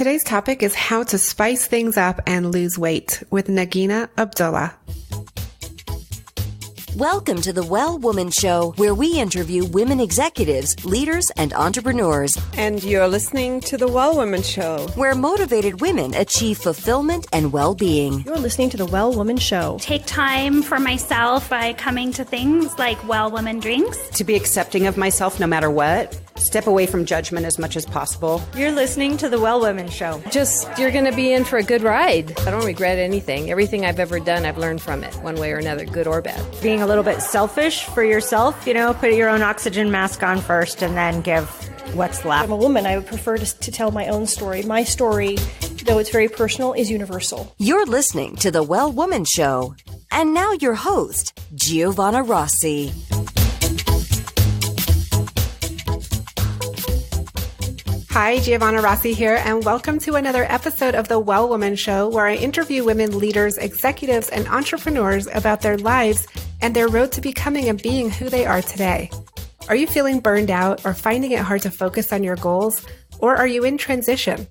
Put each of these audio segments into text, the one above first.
Today's topic is how to spice things up and lose weight with Nagina Abdullah. Welcome to the Well Woman Show, where we interview women executives, leaders, and entrepreneurs. And you're listening to the Well Woman Show, where motivated women achieve fulfillment and well-being. You're listening to the Well Woman Show. Take time for myself by coming to things like Well Woman Drinks. To be accepting of myself no matter what. Step away from judgment as much as possible. You're listening to the Well Woman Show. You're going to be in for a good ride. I don't regret anything. Everything I've ever done, I've learned from it, one way or another, good or bad. Being a little bit selfish for yourself, put your own oxygen mask on first and then give what's left. I'm a woman. I would prefer to tell my own story. My story, though it's very personal, is universal. You're listening to the Well Woman Show. And now your host, Giovanna Rossi. Hi, Giovanna Rossi here, and welcome to another episode of the Well Woman Show, where I interview women leaders, executives, and entrepreneurs about their lives and their road to becoming and being who they are today. Are you feeling burned out or finding it hard to focus on your goals? Or are you in transition?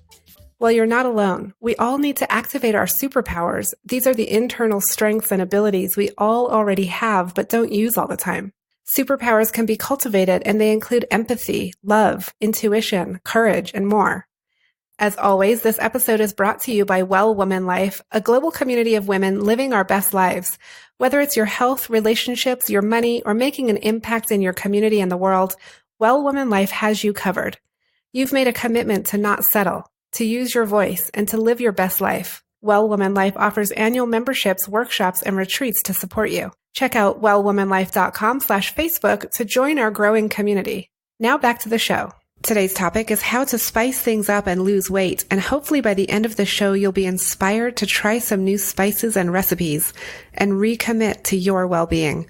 Well, you're not alone. We all need to activate our superpowers. These are the internal strengths and abilities we all already have, but don't use all the time. Superpowers can be cultivated, and they include empathy, love, intuition, courage, and more. As always, this episode is brought to you by Well Woman Life, a global community of women living our best lives. Whether it's your health, relationships, your money, or making an impact in your community and the world, Well Woman Life has you covered. You've made a commitment to not settle, to use your voice, and to live your best life. Well Woman Life offers annual memberships, workshops, and retreats to support you. Check out wellwomanlife.com/Facebook to join our growing community. Now back to the show. Today's topic is how to spice things up and lose weight, and hopefully by the end of the show, you'll be inspired to try some new spices and recipes and recommit to your well-being.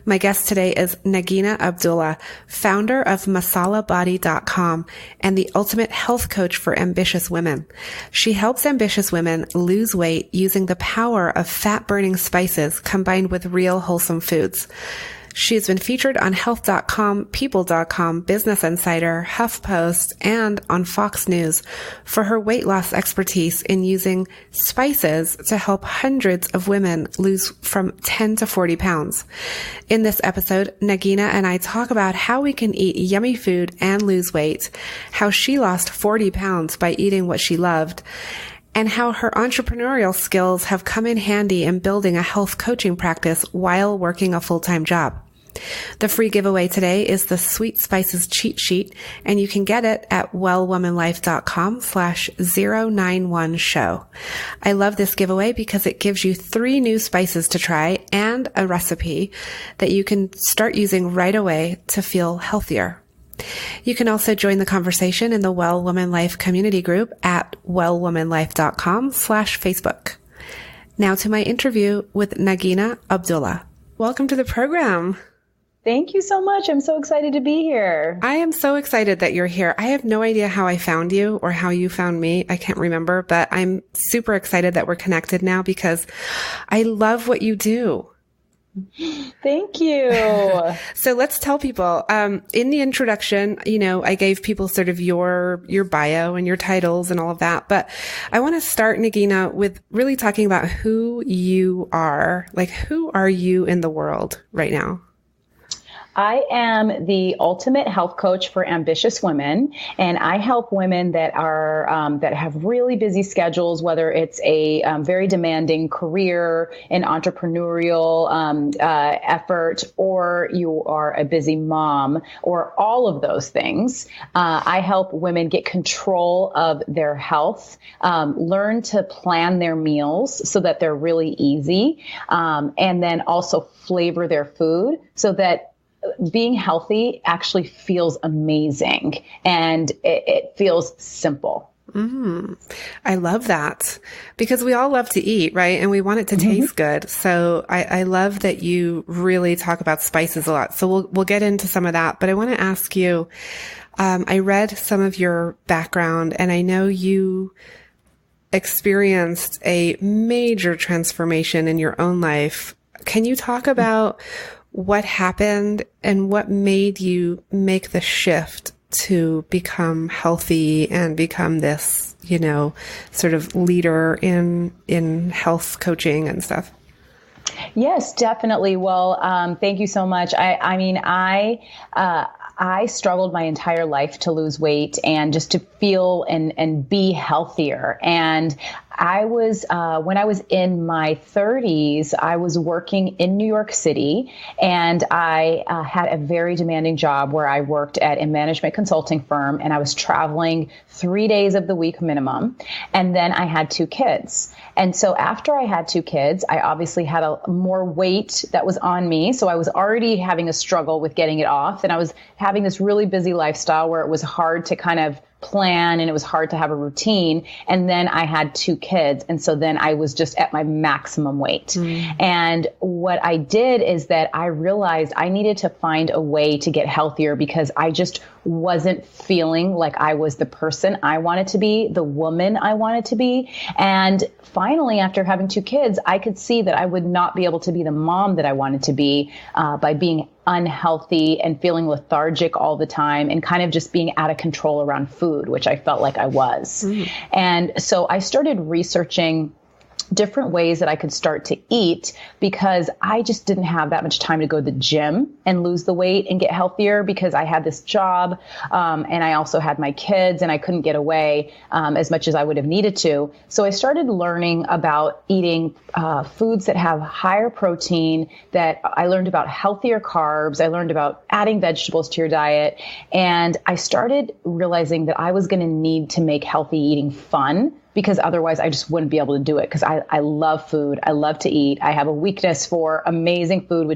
My guest today is Nagina Abdullah, founder of masalabody.com and the ultimate health coach for ambitious women. She helps ambitious women lose weight using the power of fat-burning spices combined with real wholesome foods. She has been featured on Health.com, People.com, Business Insider, HuffPost, and on Fox News for her weight loss expertise in using spices to help hundreds of women lose from 10 to 40 pounds. In this episode, Nagina and I talk about how we can eat yummy food and lose weight, how she lost 40 pounds by eating what she loved, and how her entrepreneurial skills have come in handy in building a health coaching practice while working a full-time job. The free giveaway today is the Sweet Spices cheat sheet, and you can get it at wellwomanlife.com/091show. I love this giveaway because it gives you 3 new spices to try and a recipe that you can start using right away to feel healthier. You can also join the conversation in the Well Woman Life community group at wellwomanlife.com/Facebook. Now to my interview with Nagina Abdullah. Welcome to the program. Thank you so much. I'm so excited to be here. I am so excited that you're here. I have no idea how I found you or how you found me. I can't remember, but I'm super excited that we're connected now because I love what you do. Thank you. So let's tell people, in the introduction, I gave people sort of your bio and your titles and all of that, but I want to start, Nagina, with really talking about who you are. Like, who are you in the world right now? I am the ultimate health coach for ambitious women, and I help women that are that have really busy schedules, whether it's a very demanding career, an entrepreneurial effort, or you are a busy mom, or all of those things. I help women get control of their health, learn to plan their meals so that they're really easy, and then also flavor their food so that being healthy actually feels amazing and it feels simple. I love that because we all love to eat, right? And we want it to taste good. So I love that you really talk about spices a lot. So we'll get into some of that, but I want to ask you, I read some of your background and I know you experienced a major transformation in your own life. Can you talk about what happened and what made you make the shift to become healthy and become this, sort of leader in health coaching and stuff? Yes, definitely. Well, thank you so much. I struggled my entire life to lose weight and just to feel and be healthier. And I was, when I was in my 30s, I was working in New York City, and I had a very demanding job where I worked at a management consulting firm, and I was traveling 3 days of the week minimum. And then I had 2 kids. And so after I had 2 kids, I obviously had more weight that was on me. So I was already having a struggle with getting it off. And I was having this really busy lifestyle where it was hard to kind of plan and it was hard to have a routine. And then I had 2 kids. And so then I was just at my maximum weight. And what I did is that I realized I needed to find a way to get healthier because I just wasn't feeling like I was the person I wanted to be, the woman I wanted to be. And finally, after having 2 kids, I could see that I would not be able to be the mom that I wanted to be by being unhealthy and feeling lethargic all the time and kind of just being out of control around food, which I felt like I was. And so I started researching different ways that I could start to eat because I just didn't have that much time to go to the gym and lose the weight and get healthier because I had this job and I also had my kids and I couldn't get away as much as I would have needed to. So I started learning about eating foods that have higher protein, that I learned about healthier carbs. I learned about adding vegetables to your diet. And I started realizing that I was going to need to make healthy eating fun, because otherwise I just wouldn't be able to do it. Because I love food. I love to eat. I have a weakness for amazing food,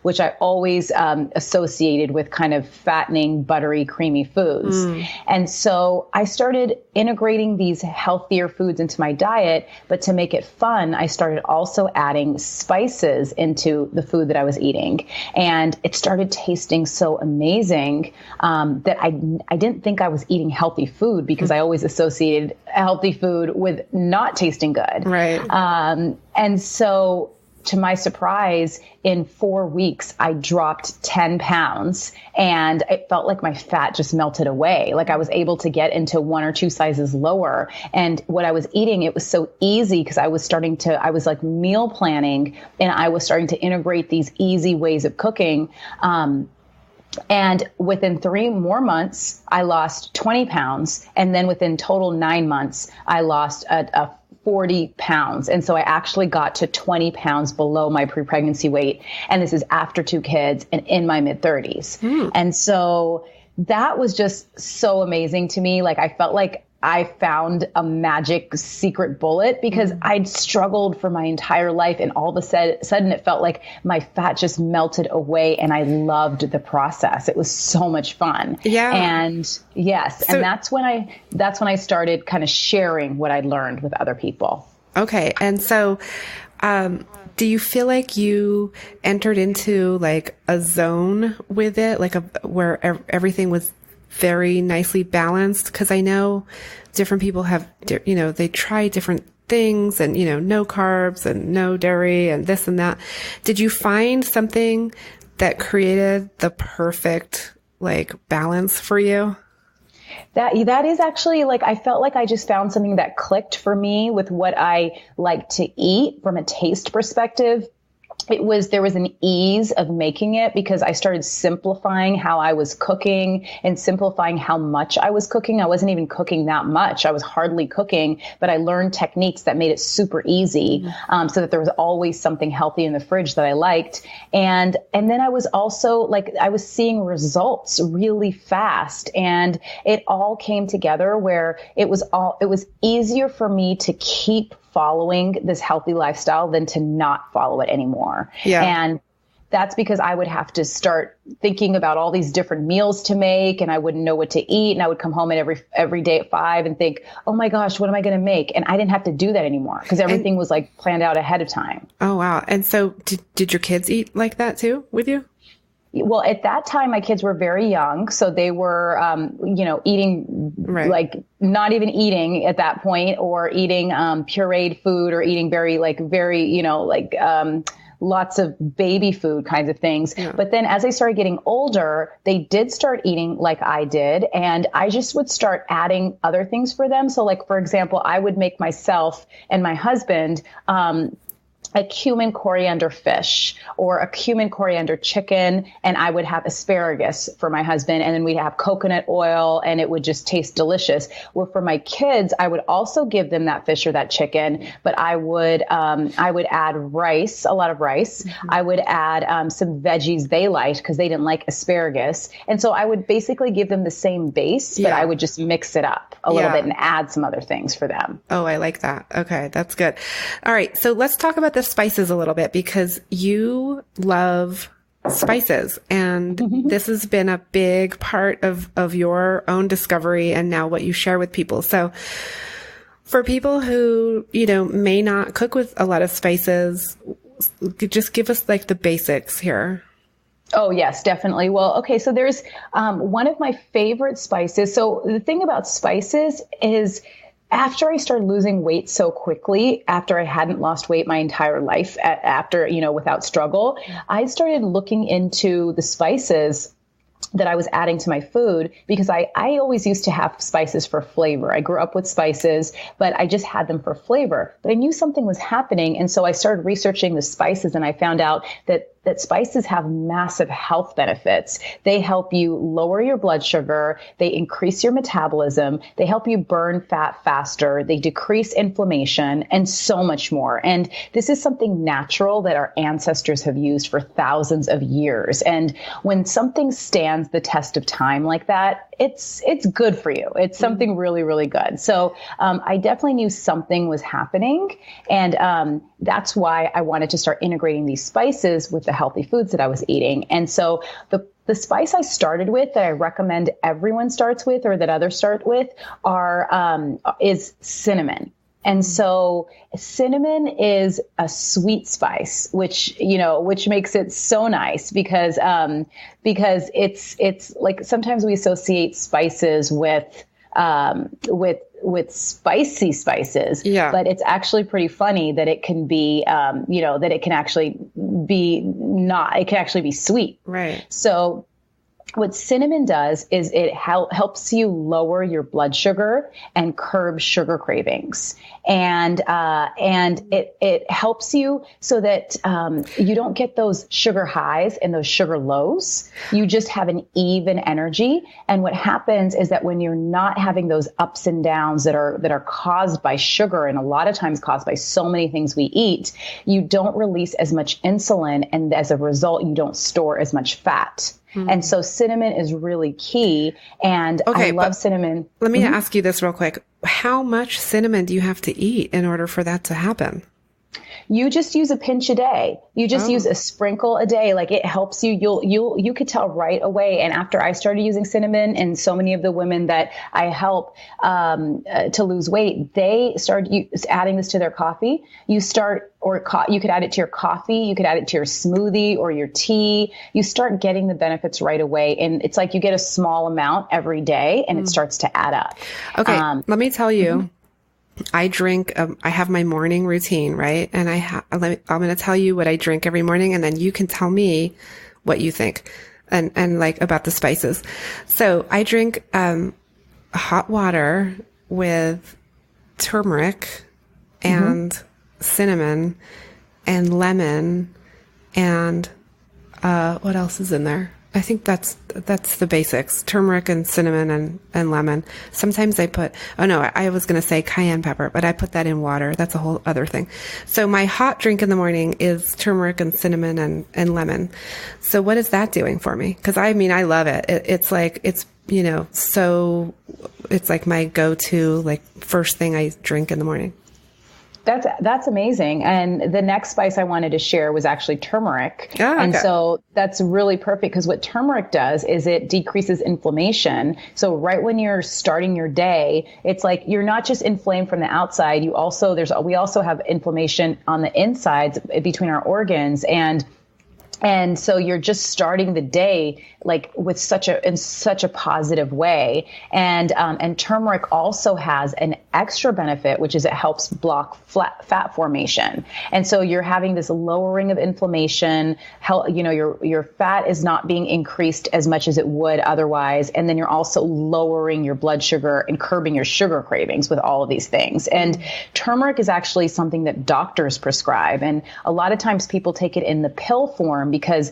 which I always associated with kind of fattening, buttery, creamy foods. And so I started integrating these healthier foods into my diet. But to make it fun, I started also adding spices into the food that I was eating. And it started tasting so amazing that I didn't think I was eating healthy food because I always associated healthy food with not tasting good. Right. And so to my surprise, in 4 weeks, I dropped 10 pounds and it felt like my fat just melted away. Like I was able to get into 1 or 2 sizes lower. And what I was eating, it was so easy because I was like meal planning and I was starting to integrate these easy ways of cooking. And within 3 more months, I lost 20 pounds. And then within total 9 months, I lost 40 pounds. And so I actually got to 20 pounds below my pre-pregnancy weight. And this is after 2 kids and in my mid-30s. And so that was just so amazing to me. Like I felt like I found a magic secret bullet because I'd struggled for my entire life. And all of a sudden it felt like my fat just melted away and I loved the process. It was so much fun. Yeah. And yes. So, and that's when I started kind of sharing what I'd learned with other people. Okay. And so, do you feel like you entered into like a zone with it, like where everything was very nicely balanced? Because I know different people have, they try different things and, no carbs and no dairy and this and that. Did you find something that created the perfect like balance for you? That is actually like, I felt like I just found something that clicked for me with what I like to eat from a taste perspective. There was an ease of making it because I started simplifying how I was cooking and simplifying how much I was cooking. I wasn't even cooking that much. I was hardly cooking, but I learned techniques that made it super easy, so that there was always something healthy in the fridge that I liked. And then I was also like, I was seeing results really fast, and it all came together where it was easier for me to keep following this healthy lifestyle than to not follow it anymore. Yeah. And that's because I would have to start thinking about all these different meals to make, and I wouldn't know what to eat. And I would come home every day at 5 and think, oh my gosh, what am I going to make? And I didn't have to do that anymore because everything was like planned out ahead of time. Oh, wow. And so did your kids eat like that too with you? Well, at that time, my kids were very young, so they were, eating like not even eating at that point, or eating pureed food, or eating very lots of baby food kinds of things. Yeah. But then as I started getting older, they did start eating like I did. And I just would start adding other things for them. So like, for example, I would make myself and my husband, a cumin coriander fish or a cumin coriander chicken. And I would have asparagus for my husband. And then we'd have coconut oil and it would just taste delicious. Well, for my kids, I would also give them that fish or that chicken, but I would add rice, a lot of rice. Mm-hmm. I would add some veggies they liked because they didn't like asparagus. And so I would basically give them the same base, but I would just mix it up a little bit and add some other things for them. Oh, I like that. Okay. That's good. All right. So let's talk about the spices a little bit because you love spices and this has been a big part of your own discovery and now what you share with people. So for people who, may not cook with a lot of spices, just give us like the basics here. Oh, yes, definitely. Well, okay. So there's one of my favorite spices. So the thing about spices is after I started losing weight so quickly, after I hadn't lost weight my entire life, without struggle, I started looking into the spices that I was adding to my food because I always used to have spices for flavor. I grew up with spices, but I just had them for flavor. But I knew something was happening. And so I started researching the spices and I found out that spices have massive health benefits. They help you lower your blood sugar. They increase your metabolism. They help you burn fat faster. They decrease inflammation and so much more. And this is something natural that our ancestors have used for thousands of years. And when something stands the test of time like that, it's good for you. It's something really, really good. So I definitely knew something was happening. And that's why I wanted to start integrating these spices with the healthy foods that I was eating. And so the spice I started with that I recommend everyone starts with or that others start with is cinnamon. And so cinnamon is a sweet spice, which makes it so nice because it's like sometimes we associate spices with spicy spices, but it's actually pretty funny that it can be, that it can actually be sweet. Right. So what cinnamon does is it helps you lower your blood sugar and curb sugar cravings. And it helps you so that you don't get those sugar highs and those sugar lows. You just have an even energy. And what happens is that when you're not having those ups and downs that are caused by sugar and a lot of times caused by so many things we eat, you don't release as much insulin. And as a result, you don't store as much fat. And so cinnamon is really key. And I love cinnamon. Let me ask you this real quick. How much cinnamon do you have to eat in order for that to happen? You just use a pinch a day. You just use a sprinkle a day. Like it helps you. You could tell right away. And after I started using cinnamon and so many of the women that I help to lose weight, they started adding this to their coffee. You could add it to your coffee. You could add it to your smoothie or your tea. You start getting the benefits right away. And it's like you get a small amount every day and it starts to add up. Okay. Let me tell you. I drink, I have my morning routine, right? And I'm going to tell you what I drink every morning and then you can tell me what you think and like about the spices. So I drink, hot water with turmeric and cinnamon and lemon and, what else is in there? I think that's the basics. Turmeric and cinnamon and lemon. Sometimes I put, I was going to say cayenne pepper, but I put that in water. That's a whole other thing. So my hot drink in the morning is turmeric and cinnamon and lemon. So what is that doing for me? Cause I love it. It's like, it's like my go-to, like first thing I drink in the morning. That's amazing. And the next spice I wanted to share was actually turmeric. Oh, okay. And so that's really perfect because what turmeric does is it decreases inflammation. So right when you're starting your day, it's like you're not just inflamed from the outside. We also have inflammation on the insides between our organs. And so you're just starting the day like in such a positive way. And turmeric also has an extra benefit, which is it helps block fat formation. And so you're having this lowering of inflammation, your fat is not being increased as much as it would otherwise. And then you're also lowering your blood sugar and curbing your sugar cravings with all of these things. And turmeric is actually something that doctors prescribe. And a lot of times people take it in the pill form because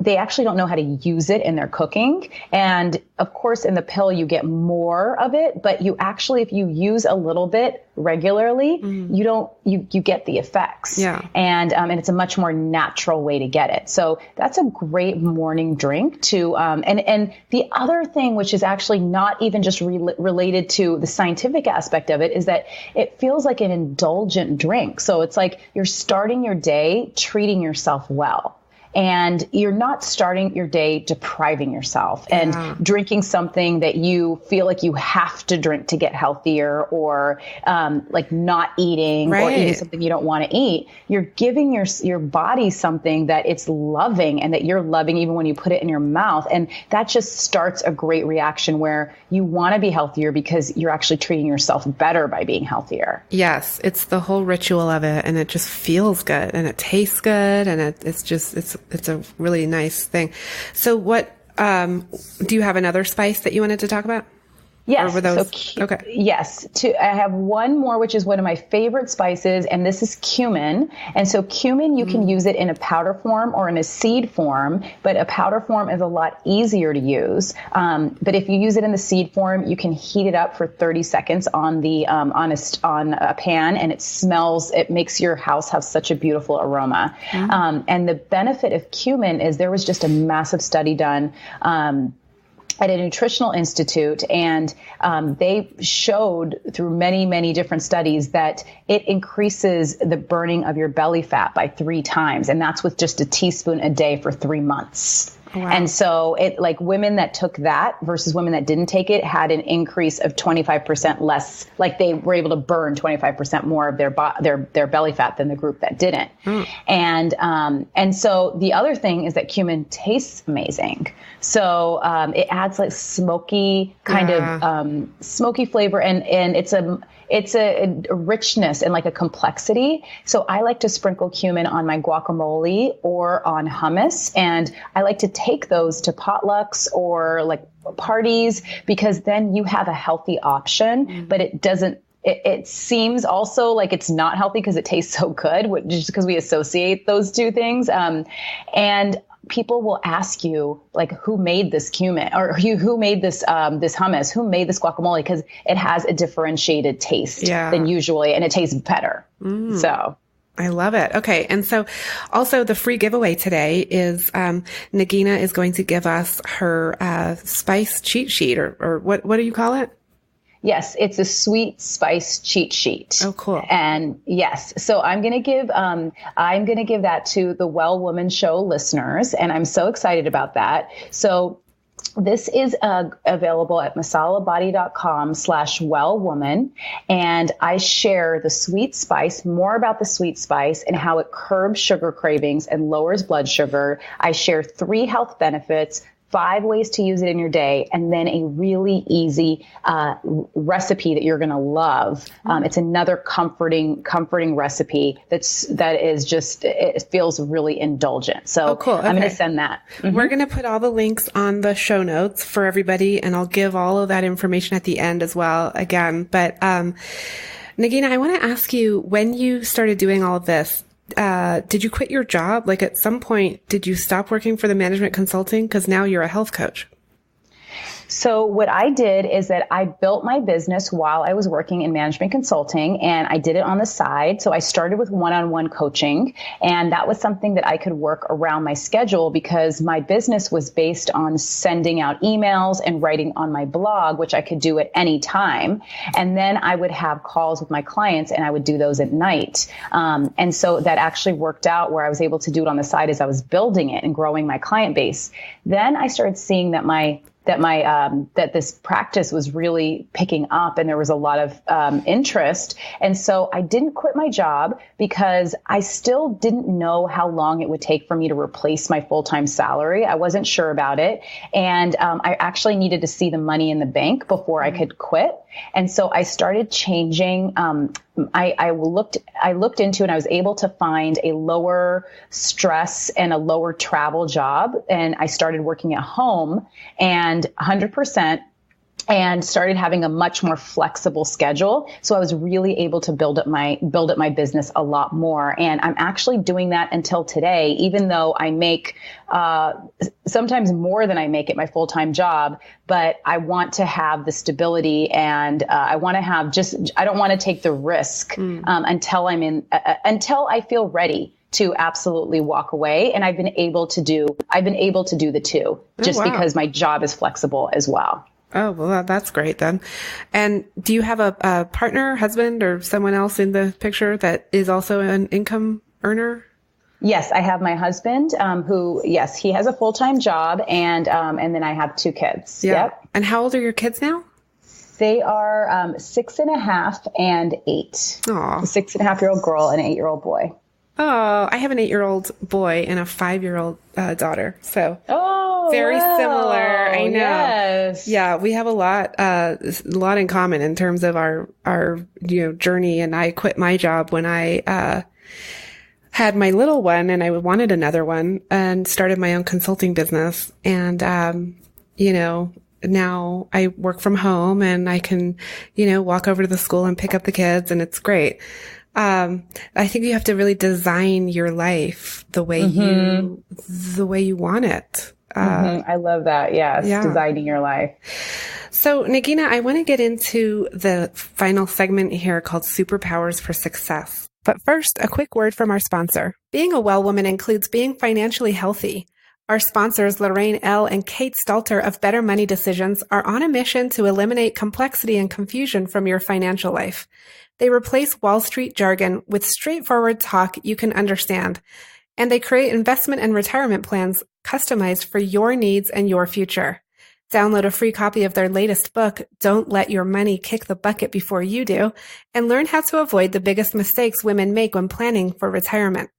they actually don't know how to use it in their cooking. And of course, in the pill, you get more of it, but you actually, if you use a little bit regularly, you get the effects. Yeah. And it's a much more natural way to get it. So that's a great morning drink to, and the other thing, which is actually not even just related to the scientific aspect of it, is that it feels like an indulgent drink. So it's like you're starting your day treating yourself well. And you're not starting your day depriving yourself and drinking something that you feel like you have to drink to get healthier, or like not eating or eating something you don't want to eat. You're giving your body something that it's loving and that you're loving even when you put it in your mouth. And that just starts a great reaction where you want to be healthier because you're actually treating yourself better by being healthier. Yes, it's the whole ritual of it, and it just feels good and it tastes good, and it's a really nice thing. So what, do you have another spice that you wanted to talk about? Yes. Or were those? Okay. Yes. I have one more, which is one of my favorite spices, and this is cumin. And so cumin, you can use it in a powder form or in a seed form, but a powder form is a lot easier to use. But if you use it in the seed form, you can heat it up for 30 seconds on the on a pan, and it makes your house have such a beautiful aroma. And the benefit of cumin is there was just a massive study done at a nutritional institute, and they showed through many, many different studies that it increases the burning of your belly fat by 3 times. And that's with just a teaspoon a day for 3 months. Wow. And so women that took that versus women that didn't take it had an increase of 25% less, like they were able to burn 25% more of their belly fat than the group that didn't. And so the other thing is that cumin tastes amazing. So it adds like smoky kind of smoky flavor, and it's a richness and like a complexity. So I like to sprinkle cumin on my guacamole or on hummus, and I like to take those to potlucks or like parties, because then you have a healthy option, but it seems also like it's not healthy because it tastes so good, just because we associate those two things. And people will ask you, like, who made this cumin, or who made this hummus, who made this guacamole, because it has a differentiated taste than usually, and it tastes better. So I love it. Okay. And so also the free giveaway today is Nagina is going to give us her spice cheat sheet, or what do you call it? Yes, it's a sweet spice cheat sheet. Oh, cool. And yes, so I'm going to give that to the Well Woman Show listeners, and I'm so excited about that. So this is available at masalabody.com/wellwoman. And I share the sweet spice, more about the sweet spice and how it curbs sugar cravings and lowers blood sugar. I share 3 health benefits, 5 ways to use it in your day, and then a really easy recipe that you're going to love. It's another comforting recipe that is just, it feels really indulgent. So cool. Okay. I'm going to send that. We're going to put all the links on the show notes for everybody, and I'll give all of that information at the end as well again. But Nagina, I want to ask you, when you started doing all of this, did you quit your job? Like, at some point, did you stop working for the management consulting? Because now you're a health coach. So what I did is that I built my business while I was working in management consulting, and I did it on the side. So I started with one-on-one coaching, and that was something that I could work around my schedule because my business was based on sending out emails and writing on my blog, which I could do at any time. And then I would have calls with my clients, and I would do those at night. And so that actually worked out where I was able to do it on the side as I was building it and growing my client base. Then I started seeing that my that this practice was really picking up, and there was a lot of interest. And so I didn't quit my job because I still didn't know how long it would take for me to replace my full-time salary. I wasn't sure about it. And I actually needed to see the money in the bank before I could quit. And so I started changing. I looked into, and I was able to find a lower stress and a lower travel job. And I started working at home and 100%. And started having a much more flexible schedule. So I was really able to build up my business a lot more. And I'm actually doing that until today, even though I make sometimes more than I make at my full-time job. But I want to have the stability, and I want to have I don't want to take the risk until I feel ready to absolutely walk away. And I've been able to do the two because my job is flexible as well. Oh, well, that's great then. And do you have a partner, husband, or someone else in the picture that is also an income earner? Yes, I have my husband, who, yes, he has a full-time job, and then I have 2 kids. Yeah. Yep. And how old are your kids now? They are 6.5 and 8. Aww. A 6.5-year-old girl and an 8-year-old boy. Oh, I have an 8-year-old boy and a 5-year-old daughter. So very similar. I know. Yes. Yeah, we have a lot in common in terms of our journey. And I quit my job when I had my little one, and I wanted another one, and started my own consulting business. And now I work from home, and I can walk over to the school and pick up the kids, and it's great. I think you have to really design your life the way you want it. I love that. Yes. Yeah. Designing your life. So Nagina, I want to get into the final segment here called Superpowers for Success. But first, a quick word from our sponsor. Being a well woman includes being financially healthy. Our sponsors, Lorraine L. and Kate Stalter of Better Money Decisions, are on a mission to eliminate complexity and confusion from your financial life. They replace Wall Street jargon with straightforward talk you can understand, and they create investment and retirement plans customized for your needs and your future. Download a free copy of their latest book, Don't Let Your Money Kick the Bucket Before You Do, and learn how to avoid the biggest mistakes women make when planning for retirement.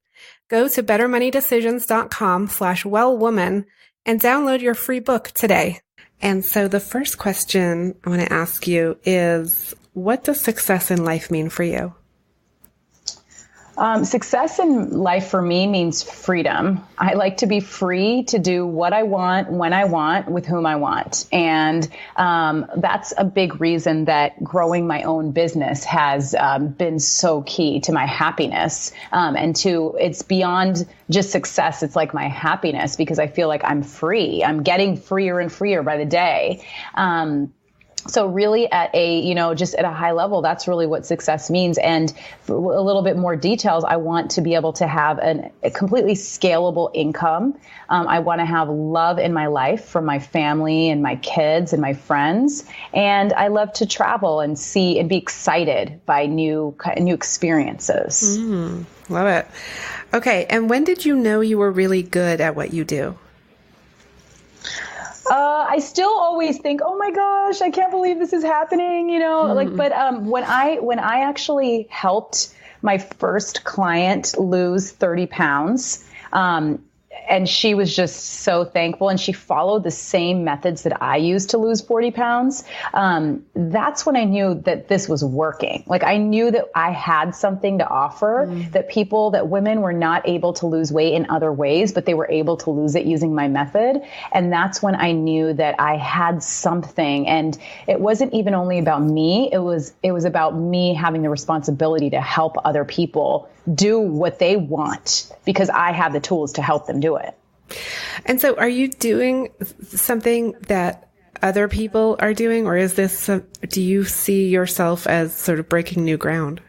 Go to bettermoneydecisions.com/wellwoman and download your free book today. And so the first question I want to ask you is, what does success in life mean for you? Success in life for me means freedom. I like to be free to do what I want, when I want, with whom I want. And that's a big reason that growing my own business has been so key to my happiness. It's beyond just success. It's like my happiness, because I feel like I'm free. I'm getting freer and freer by the day. So really just at a high level, that's really what success means. And for a little bit more details, I want to be able to have a completely scalable income. I want to have love in my life from my family and my kids and my friends. And I love to travel and see and be excited by new experiences. Love it. Okay. And when did you know you were really good at what you do? I still always think, oh my gosh, I can't believe this is happening, but when I actually helped my first client lose 30 pounds, and she was just so thankful, and she followed the same methods that I used to lose 40 pounds. That's when I knew that this was working. Like, I knew that I had something to offer, that women were not able to lose weight in other ways, but they were able to lose it using my method. And that's when I knew that I had something. And it wasn't even only about me. It was about me having the responsibility to help other people do what they want, because I have the tools to help them do it. And so are you doing something that other people are doing, or is this, do you see yourself as sort of breaking new ground?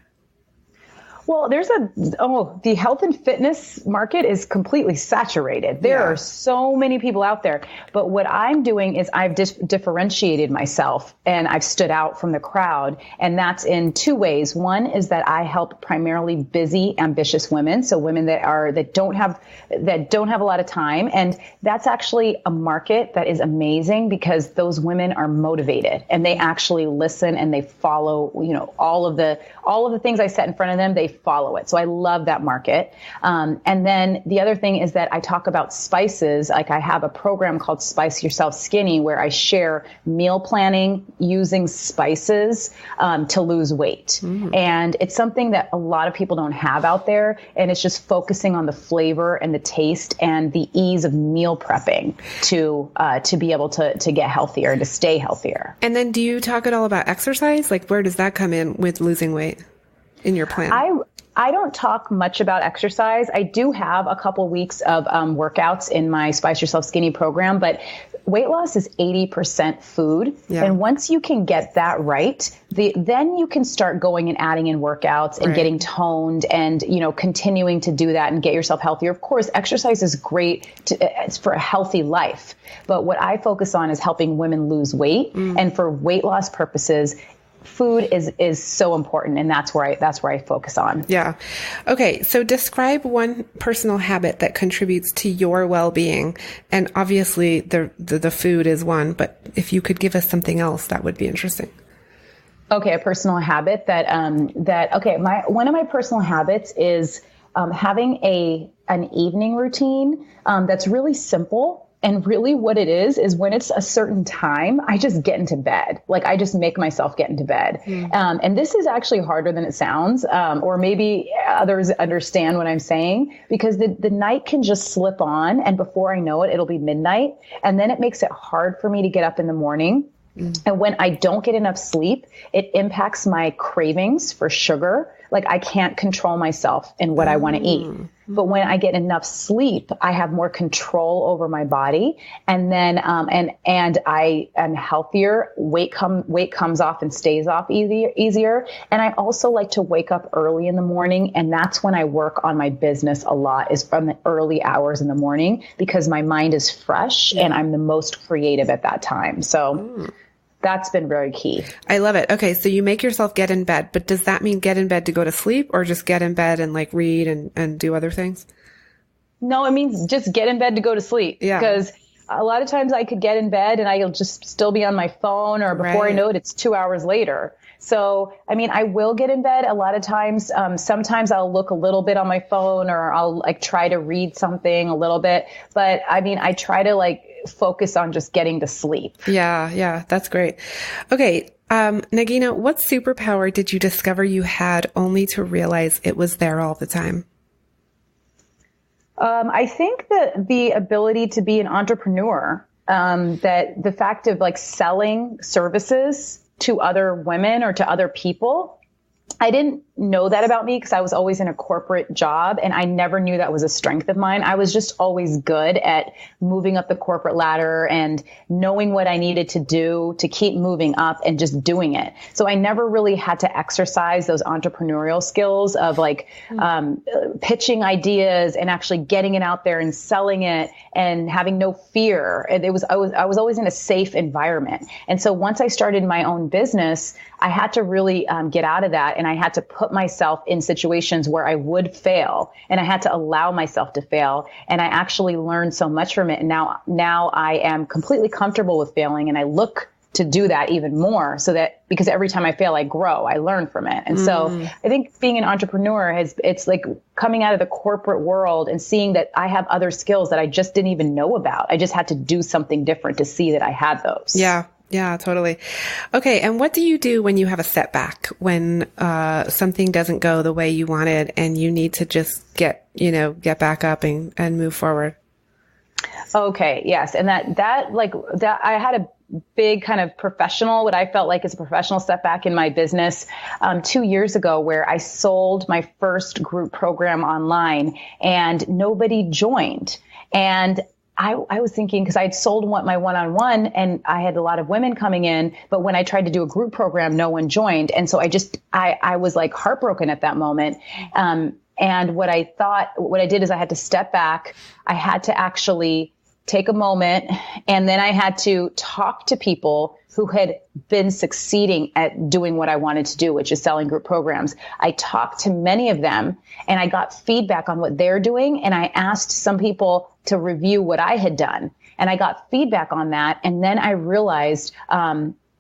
Well, the health and fitness market is completely saturated. There are so many people out there. But what I'm doing is I've differentiated myself and I've stood out from the crowd. And that's in two ways. One is that I help primarily busy, ambitious women. So women that don't have a lot of time. And that's actually a market that is amazing because those women are motivated and they actually listen and they follow, all of the things I set in front of them, they follow it. So I love that market. And then the other thing is that I talk about spices. Like I have a program called Spice Yourself Skinny where I share meal planning using spices to lose weight. And it's something that a lot of people don't have out there. And it's just focusing on the flavor and the taste and the ease of meal prepping to be able to get healthier and to stay healthier. And then do you talk at all about exercise? Like where does that come in with losing weight in your plan? I don't talk much about exercise. I do have a couple weeks of workouts in my Spice Yourself Skinny program, but weight loss is 80% food. Yeah. And once you can get that right, then you can start going and adding in workouts and getting toned and, continuing to do that and get yourself healthier. Of course, exercise is great it's for a healthy life. But what I focus on is helping women lose weight. And for weight loss purposes, food is so important, and that's where I focus on. Yeah. Okay. So describe one personal habit that contributes to your well-being. And obviously the food is one, but if you could give us something else, that would be interesting. Okay. A personal habit one of my personal habits is having an evening routine that's really simple. And really what it is when it's a certain time, I just get into bed. Like I just make myself get into bed. And this is actually harder than it sounds. Or maybe others understand what I'm saying because the night can just slip on. And before I know it, it'll be midnight. And then it makes it hard for me to get up in the morning. And when I don't get enough sleep, it impacts my cravings for sugar. Like I can't control myself in what I want to eat. But when I get enough sleep, I have more control over my body. And then, and I am healthier. Weight comes off and stays off easier. And I also like to wake up early in the morning. And that's when I work on my business a lot, is from the early hours in the morning because my mind is fresh and I'm the most creative at that time. So that's been very key. I love it. Okay. So you make yourself get in bed, but does that mean get in bed to go to sleep or just get in bed and like read and do other things? No, it means just get in bed to go to sleep. Yeah. Because a lot of times I could get in bed and I'll just still be on my phone or before I know it, it's 2 hours later. So, I will get in bed a lot of times. Sometimes I'll look a little bit on my phone or I'll like try to read something a little bit. But I try to focus on just getting to sleep. Yeah. That's great. Okay. Nagina, what superpower did you discover you had only to realize it was there all the time? I think that the ability to be an entrepreneur, that the fact of selling services to other women or to other people, I didn't know that about me because I was always in a corporate job and I never knew that was a strength of mine. I was just always good at moving up the corporate ladder and knowing what I needed to do to keep moving up and just doing it. So I never really had to exercise those entrepreneurial skills of pitching ideas and actually getting it out there and selling it and having no fear. I was always in a safe environment. And so once I started my own business, I had to really get out of that, and I had to put myself in situations where I would fail, and I had to allow myself to fail. And I actually learned so much from it. And now I am completely comfortable with failing, and I look to do that even more because every time I fail, I grow, I learn from it. And so I think being an entrepreneur it's like coming out of the corporate world and seeing that I have other skills that I just didn't even know about. I just had to do something different to see that I had those. Yeah, totally. Okay. And what do you do when you have a setback, when something doesn't go the way you wanted and you need to just get back up and move forward? Okay. Yes. And that I had a big kind of what I felt like is a professional setback in my business 2 years ago, where I sold my first group program online and nobody joined. And I was thinking, because I'd sold my one-on-one and I had a lot of women coming in, but when I tried to do a group program, no one joined. And so I was like heartbroken at that moment. And what I did is I had to step back. I had to actually take a moment, and then I had to talk to people who had been succeeding at doing what I wanted to do, which is selling group programs. I talked to many of them and I got feedback on what they're doing. And I asked some people to review what I had done, and I got feedback on that. And then I realized,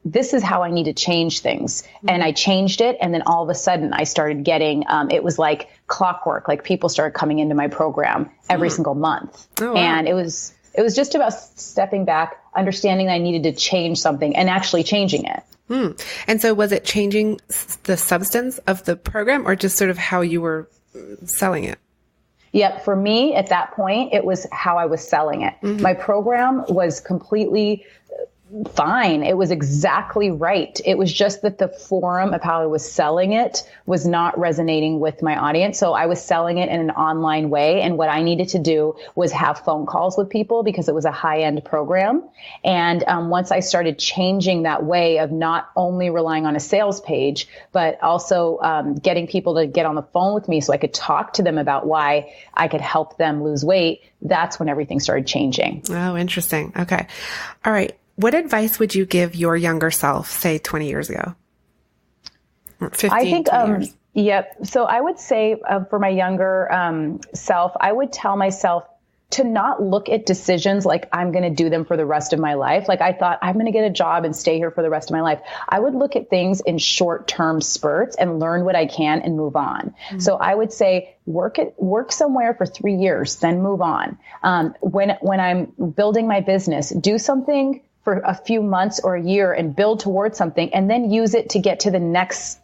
this is how I need to change things. And I changed it. And then all of a sudden I started getting, it was like clockwork, like people started coming into my program every single month. Oh, wow. And it was just about stepping back, understanding I needed to change something and actually changing it. And so was it changing the substance of the program, or just sort of how you were selling it? Yep. For me at that point, it was how I was selling it. My program was completely fine. It was exactly right. It was just that the form of how I was selling it was not resonating with my audience. So I was selling it in an online way. And what I needed to do was have phone calls with people, because it was a high-end program. And once I started changing that way of not only relying on a sales page, but also getting people to get on the phone with me so I could talk to them about why I could help them lose weight, that's when everything started changing. Oh, interesting. Okay. All right. What advice would you give your younger self, say 20 years ago? Or 15, I think, 20 years? Yep. So I would say for my younger self, I would tell myself to not look at decisions like I'm going to do them for the rest of my life. Like I thought I'm going to get a job and stay here for the rest of my life. I would look at things in short-term spurts and learn what I can and move on. So I would say work somewhere for 3 years, then move on. When I'm building my business, do something for a few months or a year and build towards something, and then use it to get to the next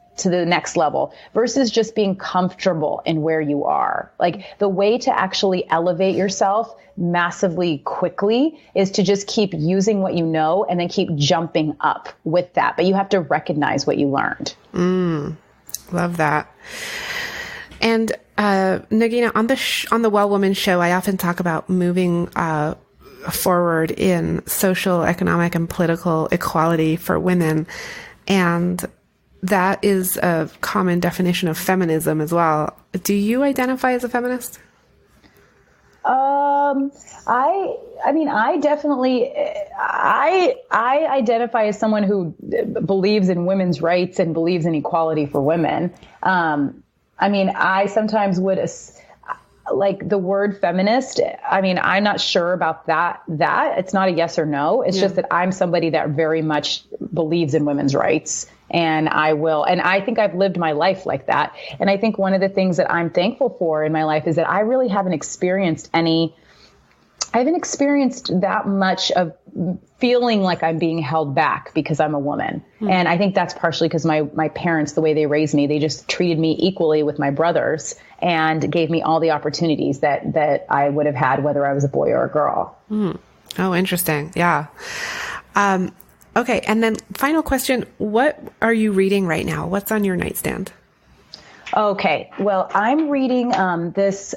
level, versus just being comfortable in where you are. Like the way to actually elevate yourself massively quickly is to just keep using what you know and then keep jumping up with that. But you have to recognize what you learned. Love that. And Nagina, on the Well Woman Show, I often talk about moving forward in social, economic, and political equality for women. And that is a common definition of feminism as well. Do you identify as a feminist? I definitely, I identify as someone who believes in women's rights and believes in equality for women. I sometimes would, like the word feminist, I'm not sure about that. It's not a yes or no. It's just that I'm somebody that very much believes in women's rights, and I think I've lived my life like that. And I think one of the things that I'm thankful for in my life is that I really haven't experienced that much of feeling like I'm being held back because I'm a woman. And I think that's partially because my parents, the way they raised me, they just treated me equally with my brothers and gave me all the opportunities that I would have had whether I was a boy or a girl. Oh, interesting. Yeah. Okay. And then final question, what are you reading right now? What's on your nightstand? Okay. Well, I'm reading this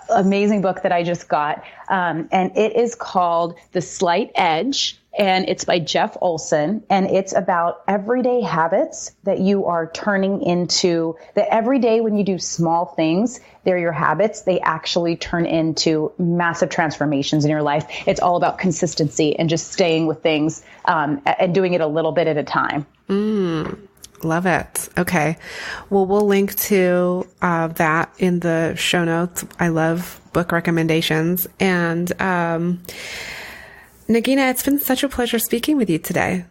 amazing book that I just got, and it is called The Slight Edge, and it's by Jeff Olson, and it's about everyday habits that you are turning into, that every day when you do small things, they're your habits, they actually turn into massive transformations in your life. It's all about consistency and just staying with things and doing it a little bit at a time. Love it. Okay. Well, we'll link to that in the show notes. I love book recommendations. And Nagina, it's been such a pleasure speaking with you today.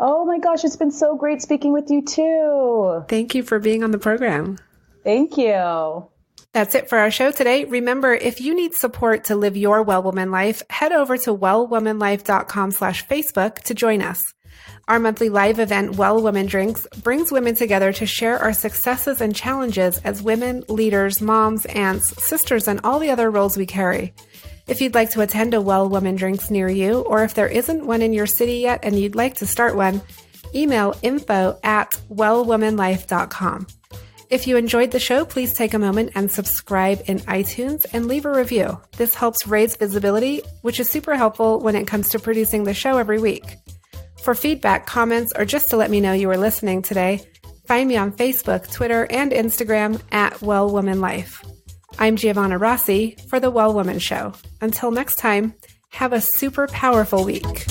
Oh my gosh, it's been so great speaking with you too. Thank you for being on the program. Thank you. That's it for our show today. Remember, if you need support to live your Well Woman life, head over to wellwomanlife.com/Facebook to join us. Our monthly live event, Well Woman Drinks, brings women together to share our successes and challenges as women, leaders, moms, aunts, sisters, and all the other roles we carry. If you'd like to attend a Well Woman Drinks near you, or if there isn't one in your city yet and you'd like to start one, email info@wellwomanlife.com. If you enjoyed the show, please take a moment and subscribe in iTunes and leave a review. This helps raise visibility, which is super helpful when it comes to producing the show every week. For feedback, comments, or just to let me know you were listening today, find me on Facebook, Twitter, and Instagram at Well Woman Life. I'm Giovanna Rossi for The Well Woman Show. Until next time, have a super powerful week.